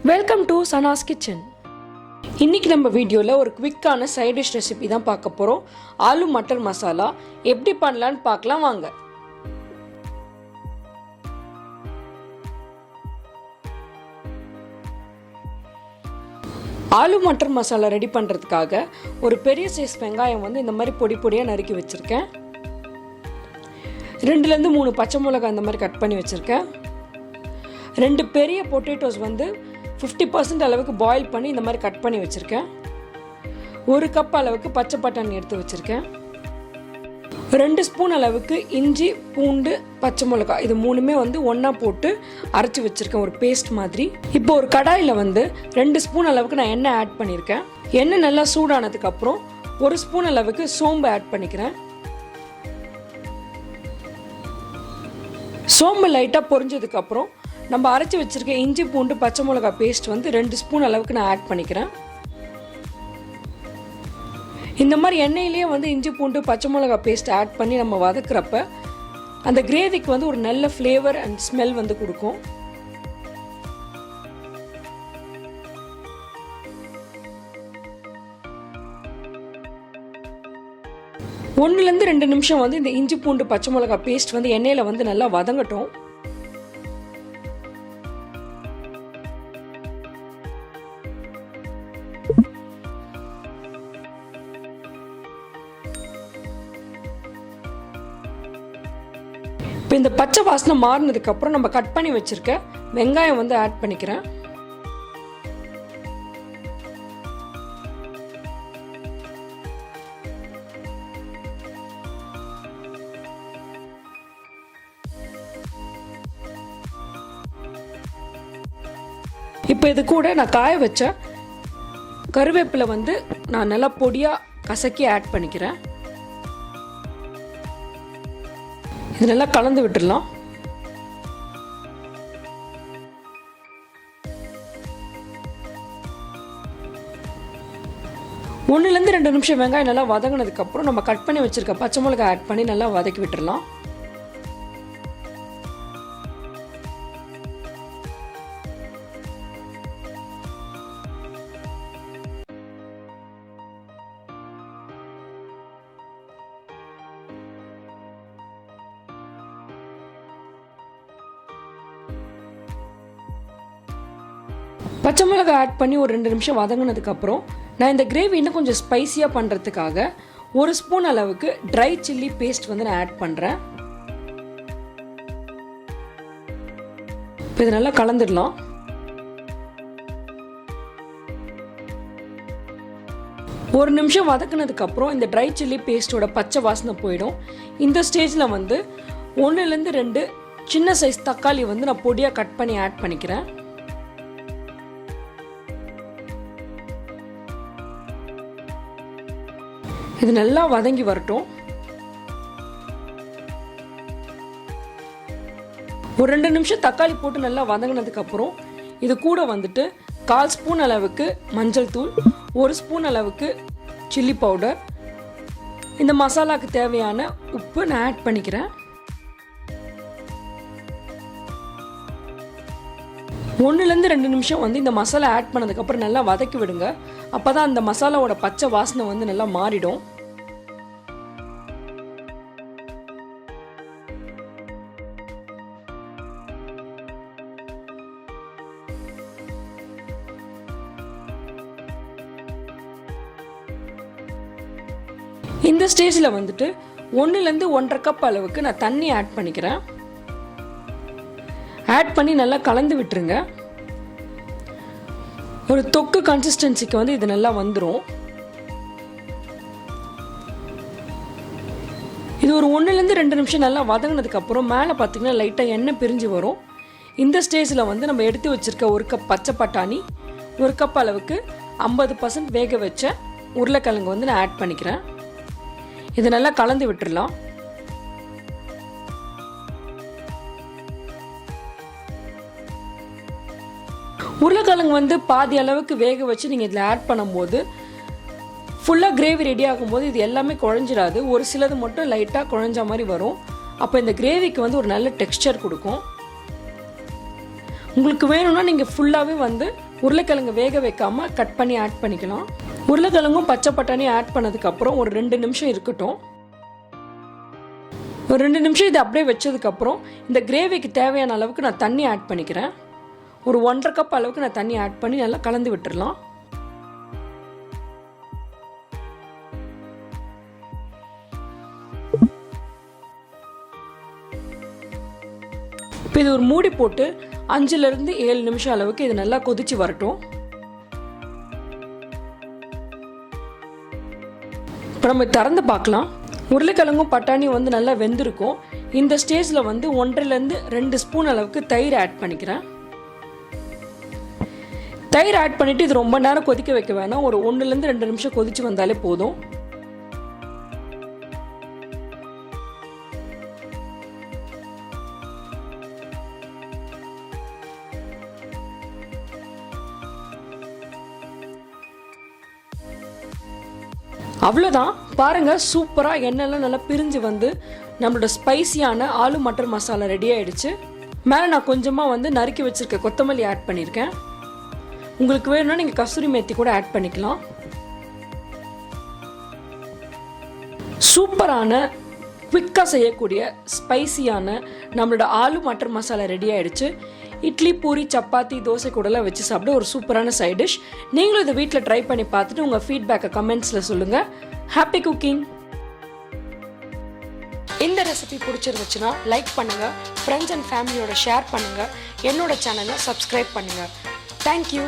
Welcome to Sana's kitchen. இன்னைக்கு நம்ம வீடியோவில் ஒரு குவிக்கான சைட் டிஷ் ரெசிபி தான் பார்க்க போகிறோம். ஆலு மட்டர் மசாலா எப்படி பண்ணலான்னு பார்க்கலாம் வாங்க. ஆலு மட்டர் மசாலா ரெடி பண்ணுறதுக்காக ஒரு பெரிய சைஸ் வெங்காயம் இந்த மாதிரி பொடி பொடியாக நறுக்கி வச்சுருக்கேன். 2 3 பச்சை மிளகாய் இந்த மாதிரி கட் பண்ணி வச்சுருக்கேன். 2 பெரிய பொட்டேட்டோஸ் 50% அளவுக்கு பாயில் பண்ணி இந்த மாதிரி கட் பண்ணி வச்சுருக்கேன். 1 கப் அளவுக்கு பச்சை பட்டாணி எடுத்து வச்சுருக்கேன். 2 ஸ்பூன் அளவுக்கு இஞ்சி பூண்டு பச்சை மிளகாய் இது மூணுமே ஒன்றா போட்டு அரைச்சி வச்சுருக்கேன் ஒரு பேஸ்ட் மாதிரி. இப்போ ஒரு கடாயில் 2 ஸ்பூன் அளவுக்கு நான் எண்ணெய் ஆட் பண்ணியிருக்கேன். எண்ணெய் நல்லா சூடானதுக்கப்புறம் 1 ஸ்பூன் அளவுக்கு சோம்பு ஆட் பண்ணிக்கிறேன். சோம்பு லைட்டாக பொரிஞ்சதுக்கப்புறம் நம்ம அரைச்சி வச்சுருக்க இஞ்சி பூண்டு பச்சை மிளகாய் பேஸ்ட் 2 ஸ்பூன் அளவுக்கு நான் ஆட் பண்ணிக்கிறேன். இந்த மாதிரி எண்ணெயிலேயே இஞ்சி பூண்டு பச்சை மிளகாய் பேஸ்ட் ஆட் பண்ணி நம்ம வதக்குறப்ப அந்த கிரேவிக்கு ஒரு நல்ல ஃப்ளேவர் அண்ட் ஸ்மெல் கொடுக்கும். ஒன்றுலேருந்து 2 நிமிஷம் இந்த இஞ்சி பூண்டு பச்சை மிளகாய் பேஸ்ட் எண்ணெயில் நல்லா வதங்கட்டும். இப்போ இந்த பச்சை வாசனை மாறினதுக்கப்புறம் நம்ம கட் பண்ணி வச்சுருக்க வெங்காயம் ஆட் பண்ணிக்கிறேன். இப்போ இது கூட நான் காய வச்ச கருவேப்பிலை நான் நல்லா பொடியாக கசக்கி ஆட் பண்ணிக்கிறேன். இது நல்லா கலந்து விட்டுடலாம். ஒன்றுலேருந்து 2 நிமிஷம் வெங்காயம் நல்லா வதங்கினதுக்கப்புறம் நம்ம கட் பண்ணி வச்சுருக்க பச்சை மிளகாய் ஆட் பண்ணி நல்லா வதக்கி விட்டுடலாம். பச்சை மிளகாய் ஆட் பண்ணி ஒரு 2 நிமிஷம் வதங்கினதுக்கப்புறம் நான் இந்த கிரேவி இன்னும் கொஞ்சம் ஸ்பைசியாக பண்ணுறதுக்காக 1 ஸ்பூன் அளவுக்கு ட்ரை சில்லி பேஸ்ட் நான் ஆட் பண்ணுறேன். இப்போ இது நல்லா கலந்துடலாம். ஒரு நிமிஷம் வதக்குனதுக்கப்புறம் இந்த ட்ரை சில்லி பேஸ்ட்டோட பச்சை வாசனை போயிடும். இந்த ஸ்டேஜில் 1லேருந்து 2 சின்ன சைஸ் தக்காளி நான் பொடியாக கட் பண்ணி ஆட் பண்ணிக்கிறேன். இது நல்லா வதங்கி வரட்டும். ஒரு 2 நிமிஷம் தக்காளி போட்டு நல்லா வதங்கினதுக்கப்புறம் இது கூட 1/4 ஸ்பூன் அளவுக்கு மஞ்சள் தூள், 1 ஸ்பூன் அளவுக்கு சில்லி பவுடர், இந்த மசாலாவுக்கு தேவையான உப்பு நான் ஆட் பண்ணிக்கிறேன். 1லேருந்து 2 நிமிஷம் இந்த மசாலா ஆட் பண்ணதுக்கப்புறம் நல்லா வதக்கி விடுங்க. அப்போ தான் அந்த மசாலாவோட பச்சை வாசனை நல்லா மாறிடும். இந்த ஸ்டேஜில் 1லேருந்து 1.5 கப் அளவுக்கு நான் தண்ணி ஆட் பண்ணிக்கிறேன். ஆட் பண்ணி நல்லா கலந்து விட்டுருங்க. ஒரு தொக்கு கன்சிஸ்டன்சிக்கு இது நல்லா வந்துடும். இது ஒரு 1லேருந்து 2 நிமிஷம் நல்லா வதங்கினதுக்கப்புறம் மேலே பார்த்தீங்கன்னா லைட்டாக எண்ணெய் பிரிஞ்சு வரும். இந்த ஸ்டேஜில் நம்ம எடுத்து வச்சுருக்க 1 கப் பச்சை பட்டாணி, 1 கப் அளவுக்கு 50% வேக வச்ச உருளைக்கிழங்கு நான் ஆட் பண்ணிக்கிறேன். இது நல்லா கலந்து விட்டுடலாம். உருளைக்கிழங்கு பாதி அளவுக்கு வேக வச்சு நீங்கள் இதில் ஆட் பண்ணும்போது ஃபுல்லாக கிரேவி ரெடி ஆகும்போது இது எல்லாமே குழஞ்சிடாது. ஒரு சிலது மட்டும் லைட்டாக குழஞ்ச மாதிரி வரும். அப்போ இந்த கிரேவிக்கு ஒரு நல்ல டெக்ஸ்சர் கொடுக்கும். உங்களுக்கு வேணும்னா நீங்கள் ஃபுல்லாகவே வந்து உருளைக்கிழங்கு வேக வைக்காமல் கட் பண்ணி ஆட் பண்ணிக்கலாம். உருளைக்கிழங்கும் பச்சை பட்டாணியும் ஆட் பண்ணதுக்கப்புறம் ஒரு 2 நிமிஷம் இருக்கட்டும். ஒரு 2 நிமிஷம் இதை அப்படியே வச்சதுக்கப்புறம் இந்த கிரேவிக்கு தேவையான அளவுக்கு நான் தண்ணி ஆட் பண்ணிக்கிறேன். ஒரு 1.5 கப் அளவுக்கு நான் தண்ணி ஆட் பண்ணி நல்லா கலந்து விட்டுடலாம். இப்போ இது ஒரு மூடி போட்டு 5லிருந்து 7 நிமிஷம் அளவுக்கு இது நல்லா கொதிச்சு வரட்டும். இப்போ நம்ம திறந்து பார்க்கலாம். உருளைக்கிழங்கும் பட்டாணியும் வந்து நல்லா வெந்திருக்கும். இந்த ஸ்டேஜில் வந்து 1.5லேருந்து 2 ஸ்பூன் அளவுக்கு தயிர் ஆட் பண்ணிக்கிறேன். தயிர் ஆட் பண்ணிவிட்டு இது ரொம்ப நேரம் கொதிக்க வைக்க வேணாம். ஒரு 1லேருந்து 2 நிமிஷம் கொதிச்சு வந்தாலே போதும். அவ்வளோதான், பாருங்கள், சூப்பராக எண்ணெய்லாம் நல்லா பிரிஞ்சு வந்து நம்மளோட ஸ்பைசியான ஆலு மட்டர் மசாலா ரெடி ஆகிடுச்சு. மேலே நான் கொஞ்சமாக வந்து நறுக்கி வச்சுருக்க கொத்தமல்லி ஆட் பண்ணியிருக்கேன். உங்களுக்கு வேணும்னா நீங்கள் கஸ்தூரி மேத்தி கூட ஆட் பண்ணிக்கலாம். சூப்பரான குவிக்காக செய்யக்கூடிய ஸ்பைசியான நம்மளோட ஆலு மட்டர் மசாலா ரெடி ஆகிடுச்சு. இட்லி, பூரி, சப்பாத்தி, தோசை கூடலாம் வச்சு சாப்பிட ஒரு சூப்பரான சைட் டிஷ். நீங்களும் இதை வீட்டில் ட்ரை பண்ணி பார்த்துட்டு உங்கள் ஃபீட்பேக்கை கமெண்ட்ஸில் சொல்லுங்கள். Happy cooking! இந்த ரெசிபி பிடிச்சிருந்துச்சுன்னா லைக் பண்ணுங்கள், ஃப்ரெண்ட்ஸ் அண்ட் ஃபேமிலியோட ஷேர் பண்ணுங்கள், என்னோட சேனலை சப்ஸ்கிரைப் பண்ணுங்கள். தேங்க்யூ.